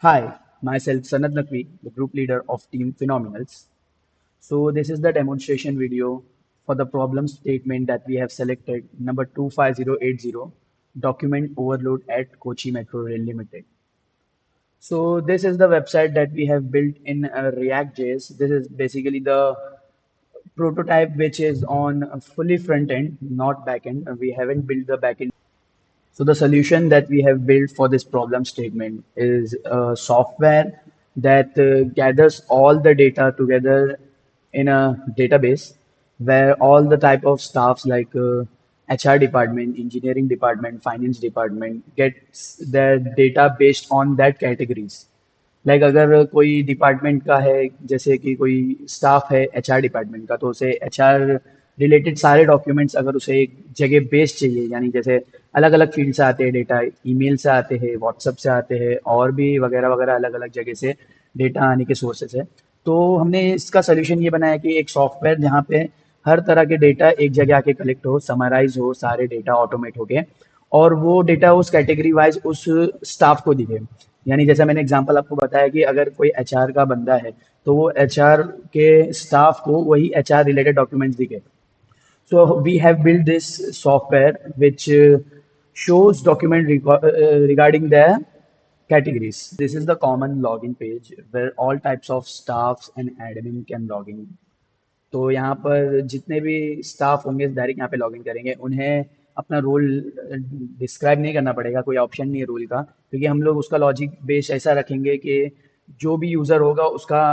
Hi, myself Sanad Naqvi, the group leader of Team Phenomenals. So this is the demonstration video for the problem statement that we have selected, number 25080, document overload at Kochi Metro Rail Limited. So this is the website that we have built in React.js. This is basically the prototype which is on a fully front end, not back end. We haven't built the back end. So the solution that we have built for this problem statement is a software that gathers all the data together in a database where all the type of staffs like HR department, engineering department, finance department gets their data based on that categories. Like अगर कोई department का है, जैसे कि कोई staff है HR department का, तो उसे एचआर रिलेटेड सारे डॉक्यूमेंट्स अगर उसे एक जगह बेस चाहिए, यानी जैसे अलग अलग फील्ड से आते हैं डेटा, ईमेल से आते हैं, व्हाट्सएप से आते हैं, और भी वगैरह वगैरह अलग अलग जगह से डेटा आने के सोर्सेस है। तो हमने इसका सोल्यूशन ये बनाया कि एक सॉफ्टवेयर जहाँ पे हर तरह के डेटा एक जगह आके कलेक्ट हो, समराइज हो, सारे डेटा ऑटोमेट हो गए, और वो डेटा उस कैटेगरी वाइज उस स्टाफ को दिखे। यानी जैसा मैंने एग्जांपल आपको बताया कि अगर कोई एचआर का बंदा है, तो वो एचआर के स्टाफ को वही एचआर रिलेटेड डॉक्यूमेंट्स दिखे। So we have built this software which shows document regarding their categories. This is the common login page where all types of staffs and admin can log in. तो यहाँ पर जितने भी staff होंगे direct यहाँ पे login करेंगे, उन्हें अपना रोल डिस्क्राइब नहीं करना पड़ेगा, कोई ऑप्शन नहीं है रोल का, क्योंकि हम लोग उसका लॉजिक बेस ऐसा रखेंगे कि जो भी यूज़र होगा उसका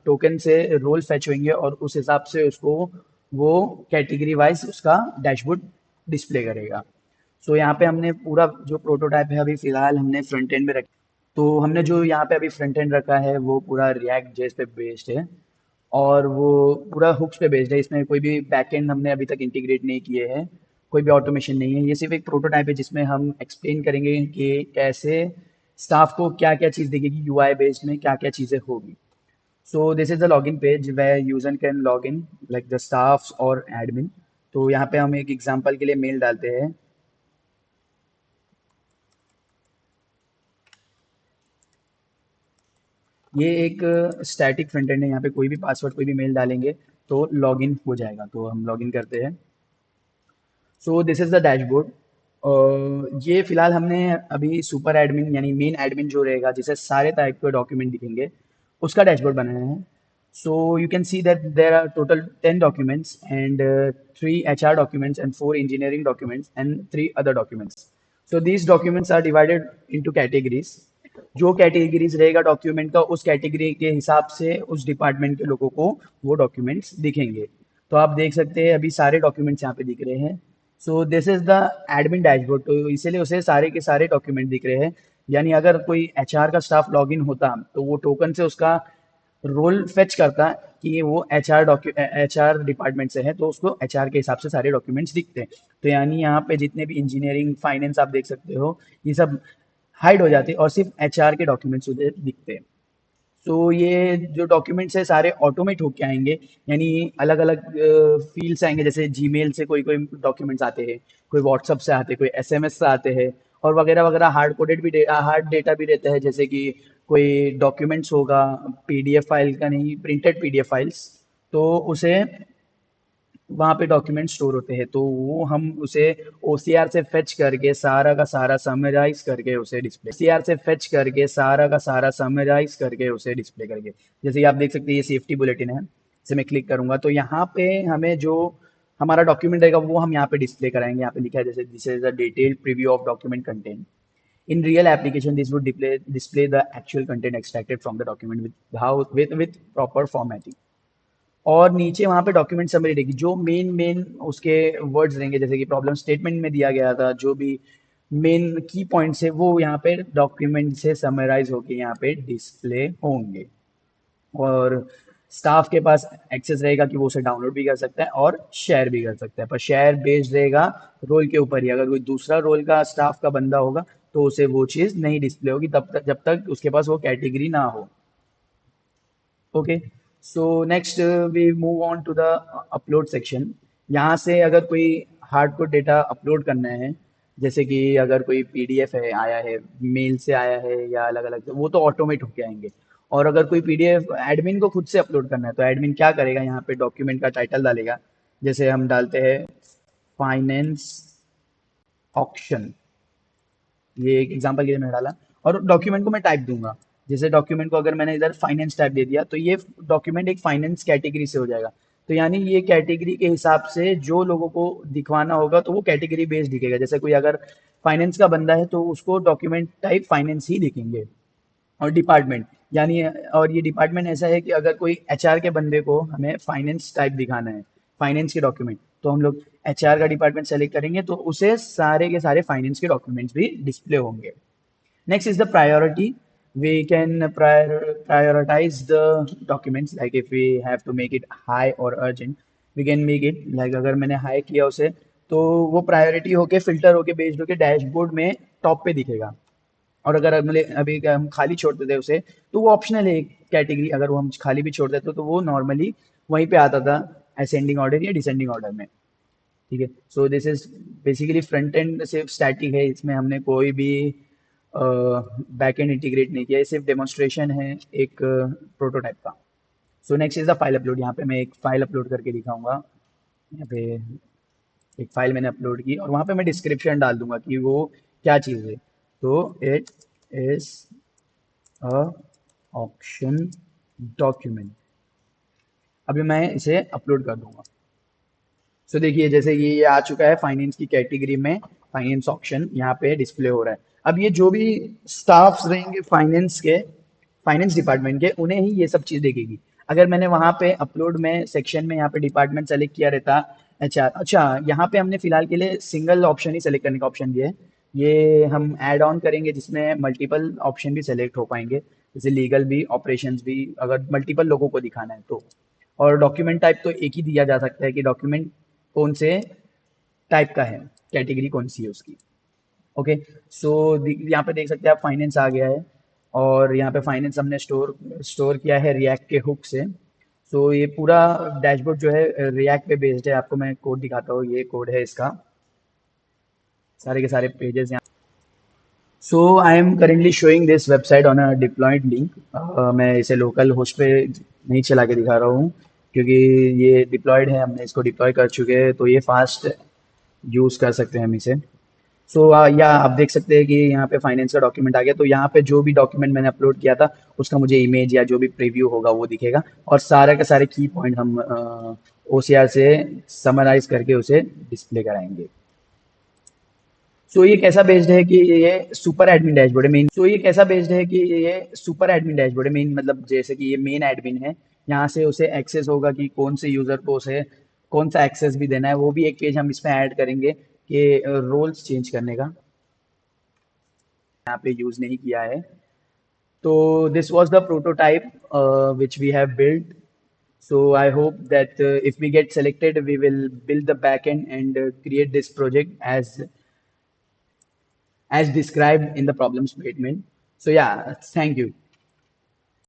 टोकन से रोल फैच होंगे और उस हिसाब से उसको वो कैटेगरी वाइज उसका डैशबोर्ड डिस्प्ले करेगा। सो यहाँ पे हमने पूरा जो प्रोटोटाइप है अभी फिलहाल हमने फ्रंट एंड में रखा। तो हमने जो यहाँ पे अभी फ्रंट एंड रखा है वो पूरा रिएक्ट जेएस पे बेस्ड है, और वो पूरा हुक्स पे बेस्ड है। इसमें कोई भी बैकएंड हमने अभी तक इंटीग्रेट नहीं किए हैं, कोई भी ऑटोमेशन नहीं है। ये सिर्फ एक प्रोटोटाइप है जिसमें हम एक्सप्लेन करेंगे कि कैसे स्टाफ को क्या क्या चीज़ दिखेगी, यूआई बेस्ड में क्या क्या चीज़ें होगी। So this is the login page where user can log in like the staffs और एडमिन। तो यहाँ पे हम एक एग्जांपल के लिए मेल डालते हैं। ये एक स्टैटिक फ्रंट एंड है, यहाँ पे कोई भी पासवर्ड कोई भी मेल डालेंगे तो लॉगिन हो जाएगा। तो हम लॉगिन करते हैं। सो दिस इज द डैशबोर्ड। ये फिलहाल हमने अभी सुपर एडमिन यानी मेन एडमिन जो रहेगा जिसे सारे टाइप के डॉक्यूमेंट दिखेंगे, उसका डैशबोर्ड बनाया है। So you can see that there are total 10 documents and 3 HR documents and 4 engineering documents and 3 other documents. So these documents are divided into categories. जो कैटेगरीज रहेगा डॉक्यूमेंट का, उस कैटेगरी के हिसाब से उस डिपार्टमेंट के लोगों को वो डॉक्यूमेंट्स दिखेंगे। तो आप देख सकते हैं अभी सारे डॉक्यूमेंट्स यहाँ पे दिख रहे हैं। सो this is the admin dashboard, तो इसीलिए उसे सारे के सारे डॉक्यूमेंट दिख रहे हैं। यानी अगर कोई एचआर का स्टाफ लॉगिन होता तो वो टोकन से उसका रोल फेच करता कि वो एचआर डिपार्टमेंट से है, तो उसको एचआर के हिसाब से सारे डॉक्यूमेंट्स दिखते हैं। तो यानी यहाँ पे जितने भी इंजीनियरिंग फाइनेंस आप देख सकते हो, ये सब हाइड हो जाते हैं और सिर्फ एचआर के डॉक्यूमेंट्स उधर दिखते हैं। तो ये जो डॉक्यूमेंट्स है सारे ऑटोमेट होके आएंगे, यानी अलग अलग फील्ड से आएंगे। जैसे जीमेल से कोई कोई डॉक्यूमेंट्स आते हैं, कोई व्हाट्सअप से आते हैं, कोई एसएमएस से आते हैं, और वगैरह वगैरह हार्ड कोडेड भी हार्ड डेटा भी रहता है। जैसे कि कोई डॉक्यूमेंट्स होगा पीडीएफ फाइल का, नहीं प्रिंटेड पीडीएफ फाइल्स, तो उसे वहाँ पे डॉक्यूमेंट स्टोर होते हैं, तो वो हम उसे ओसीआर से फेच करके सारा का सारा समराइज करके उसे डिस्प्ले ओसीआर से फेच करके सारा का सारा समराइज करके उसे डिस्प्ले करके। जैसे कि आप देख सकते हैं ये सेफ्टी बुलेटिन है, इसे मैं क्लिक करूंगा तो यहाँ पे हमें जो हमारा डॉक्यूमेंट रहेगा वो हम यहाँ पे डिस्प्ले कराएंगे। यहाँ पे लिखा है जैसे this is a detailed preview of document content in real application. This would display the actual content extracted from the document with proper formatting। और नीचे वहाँ पे डॉक्यूमेंट समरी रहेगी, जो मेन मेन उसके वर्ड्स रहेंगे, जैसे कि प्रॉब्लम स्टेटमेंट में दिया गया था जो भी मेन की पॉइंट्स है वो यहाँ पे डॉक्यूमेंट से समराइज होके यहाँ पे डिस्प्ले होंगे। और स्टाफ के पास एक्सेस रहेगा कि वो उसे डाउनलोड भी कर सकता है और शेयर भी कर सकता है, पर शेयर बेस्ड रहेगा रोल के ऊपर ही। अगर कोई दूसरा रोल का स्टाफ का बंदा होगा तो उसे वो चीज़ नहीं डिस्प्ले होगी तब तक जब तक उसके पास वो कैटेगरी ना हो। Okay, so next we move on to the upload section. यहाँ से अगर कोई हार्ड कोड डेटा अपलोड करना है जैसे कि अगर कोई पीडीएफ है आया है, मेल से आया है या अलग अलग, वो तो ऑटोमेट होके आएंगे। और अगर कोई पीडीएफ एडमिन को खुद से अपलोड करना है तो एडमिन क्या करेगा, यहाँ पे डॉक्यूमेंट का टाइटल डालेगा। जैसे हम डालते हैं फाइनेंस ऑक्शन, ये एक एग्जांपल के लिए मैंने डाला। और डॉक्यूमेंट को मैं टाइप दूंगा। जैसे डॉक्यूमेंट को अगर मैंने इधर फाइनेंस टाइप दे दिया तो ये डॉक्यूमेंट एक फाइनेंस कैटेगरी से हो जाएगा। तो यानी ये कैटेगरी के हिसाब से जो लोगों को दिखवाना होगा तो वो कैटेगरी बेस्ड दिखेगा। जैसे कोई अगर फाइनेंस का बंदा है तो उसको डॉक्यूमेंट टाइप फाइनेंस ही दिखेंगे। और डिपार्टमेंट, यानी और ये डिपार्टमेंट ऐसा है कि अगर कोई एचआर के बंदे को हमें फाइनेंस टाइप दिखाना है, फाइनेंस के डॉक्यूमेंट, तो हम लोग एचआर का डिपार्टमेंट सेलेक्ट करेंगे तो उसे सारे के सारे फाइनेंस के डॉक्यूमेंट्स भी डिस्प्ले होंगे। Next is the priority. We can prioritize the documents, like if we have to make it high or urgent, we can make it like अगर मैंने हाई किया उसे तो वो प्रायोरिटी होके फिल्टर होके बेस्ड होके डैशबोर्ड में टॉप पे दिखेगा। और अगर मतलब अभी हम खाली छोड़ देते उसे तो वो ऑप्शनल है कैटेगरी, अगर वो हम खाली भी छोड़ देते तो वो नॉर्मली वहीं पे आता था असेंडिंग ऑर्डर या डिसेंडिंग ऑर्डर में। ठीक है, सो this is basically front end सिर्फ स्टैटिक है, इसमें हमने कोई भी बैक एंड इंटीग्रेट नहीं किया, ये सिर्फ डेमोन्स्ट्रेशन है एक प्रोटोटाइप का। So next is the file upload. यहाँ पे मैं एक फाइल अपलोड करके दिखाऊंगा। यहाँ पे एक फाइल मैंने अपलोड की और वहाँ पे मैं डिस्क्रिप्शन डाल दूंगा कि वो क्या चीज़ है। तो it is a option document. अभी मैं इसे अपलोड कर दूंगा। सो देखिए जैसे ये आ चुका है फाइनेंस की कैटेगरी में, फाइनेंस ऑप्शन यहाँ पे डिस्प्ले हो रहा है। अब ये जो भी स्टाफ्स रहेंगे फाइनेंस के, फाइनेंस डिपार्टमेंट के, उन्हें ही ये सब चीज दिखेगी। अगर मैंने वहां पे अपलोड में सेक्शन में यहाँ पे डिपार्टमेंट सेलेक्ट किया रहता एचआर, अच्छा यहाँ पे हमने फिलहाल के लिए सिंगल ऑप्शन ही सेलेक्ट करने का ऑप्शन दिया है। ये हम ऐड ऑन करेंगे जिसमें मल्टीपल ऑप्शन भी सेलेक्ट हो पाएंगे, जैसे लीगल भी, ऑपरेशंस भी, अगर मल्टीपल लोगों को दिखाना है तो। और डॉक्यूमेंट टाइप तो एक ही दिया जा सकता है कि डॉक्यूमेंट कौन से टाइप का है, कैटेगरी कौन सी है उसकी। ओके, सो यहाँ पे देख सकते हैं आप फाइनेंस आ गया है। और यहाँ पे फाइनेंस हमने स्टोर स्टोर किया है रिएक्ट के हुक से। सो ये पूरा डैशबोर्ड जो है रिएक्ट पे बेस्ड है। आपको मैं कोड दिखाता हूँ, ये कोड है इसका, सारे के सारे पेजेस यहाँ। So I am currently showing this website on a deployed link. मैं इसे लोकल होस्ट पे नहीं चला के दिखा रहा हूँ क्योंकि ये डिप्लॉयड है, हमने इसको डिप्लॉय कर चुके हैं तो ये फास्ट यूज़ कर सकते हैं हम इसे। सो या आप देख सकते हैं कि यहाँ पे फाइनेंस का डॉक्यूमेंट आ गया। तो यहाँ पे जो भी डॉक्यूमेंट मैंने अपलोड किया था उसका मुझे इमेज या जो भी प्रीव्यू होगा वो दिखेगा। और सारे के सारे की पॉइंट हम ओसीआर से समराइज करके उसे डिस्प्ले कराएंगे। सो ये कैसा बेस्ड है कि ये सुपर एडमिन डैशबोर्ड है मेन। सो ये कैसा बेस्ड है कि ये सुपर एडमिन डैशबोर्ड है मेन, मतलब जैसे कि ये मेन एडमिन है, यहाँ से उसे एक्सेस होगा कि कौन से यूजर को उसे कौन सा एक्सेस भी देना है। वो भी एक पेज हम इसमें ऐड करेंगे कि रोल्स चेंज करने का, यहाँ पे यूज नहीं किया है। तो this was the prototype which we have built. So I hope that if we get selected, we will build the backend and create this project as described in the problem statement. So yeah, thank you.